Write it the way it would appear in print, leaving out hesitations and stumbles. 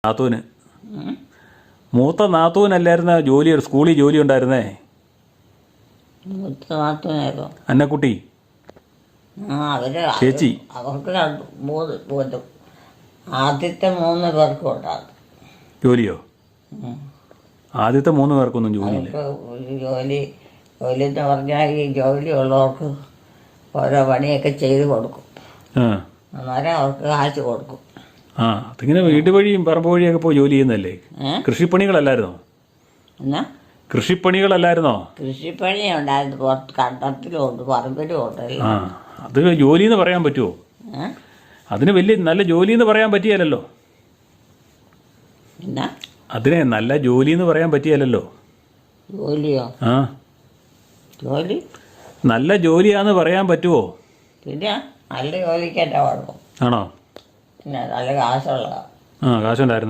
നാത്തൂന് മൂത്ത നാത്തൂനല്ലായിരുന്ന ജോലി സ്കൂളിൽ ജോലി ഉണ്ടായിരുന്നേ? മൂത്ത നാത്തൂനായിരുന്നു അന്നക്കുട്ടി ചേച്ചി. അവർക്ക് ആദ്യത്തെ 3 പേർക്കും ഉണ്ടാകും ജോലിയോ? ആദ്യത്തെ 3 പേർക്കൊന്നും ജോലിയില്ല. ജോലി എന്ന് പറഞ്ഞാൽ ഈ ജോലി ഉള്ളവർക്ക് ഓരോ പണിയൊക്കെ ചെയ്ത് കൊടുക്കും. അന്നേരം അവർക്ക് കാശ് കൊടുക്കും. അതിങ്ങനെ വീട് വഴിയും പറമ്പ് വഴിയൊക്കെ പോയി ജോലി ചെയ്യുന്നല്ലേ? കൃഷിപ്പണികളല്ലായിരുന്നോ? എന്നാ കൃഷിപ്പണികളല്ലായിരുന്നോ? കൃഷിപ്പണി ഉണ്ടായിരുന്നു. പുറത്ത് കണ്ടത്തിലും ഉണ്ട്, പറമ്പിലും ഉണ്ട്. അത് ജോലി എന്ന് പറയാൻ പറ്റുമോ? അതിന് വലിയ നല്ല ജോലി എന്ന് പറയാൻ പറ്റിയല്ലോ. എന്നാ അതിനെ നല്ല ജോലി എന്ന് പറയാൻ പറ്റിയല്ലോ. ജോലിയോ? ജോലി നല്ല ജോലിയാന്ന് പറയാൻ പറ്റുമോ? പിന്നെ നല്ല ജോലിക്കല്ല കുഴപ്പം. ആണോ? പിന്നെ നല്ല കാശുള്ളതാണ്. കാശുണ്ടായിരുന്നു.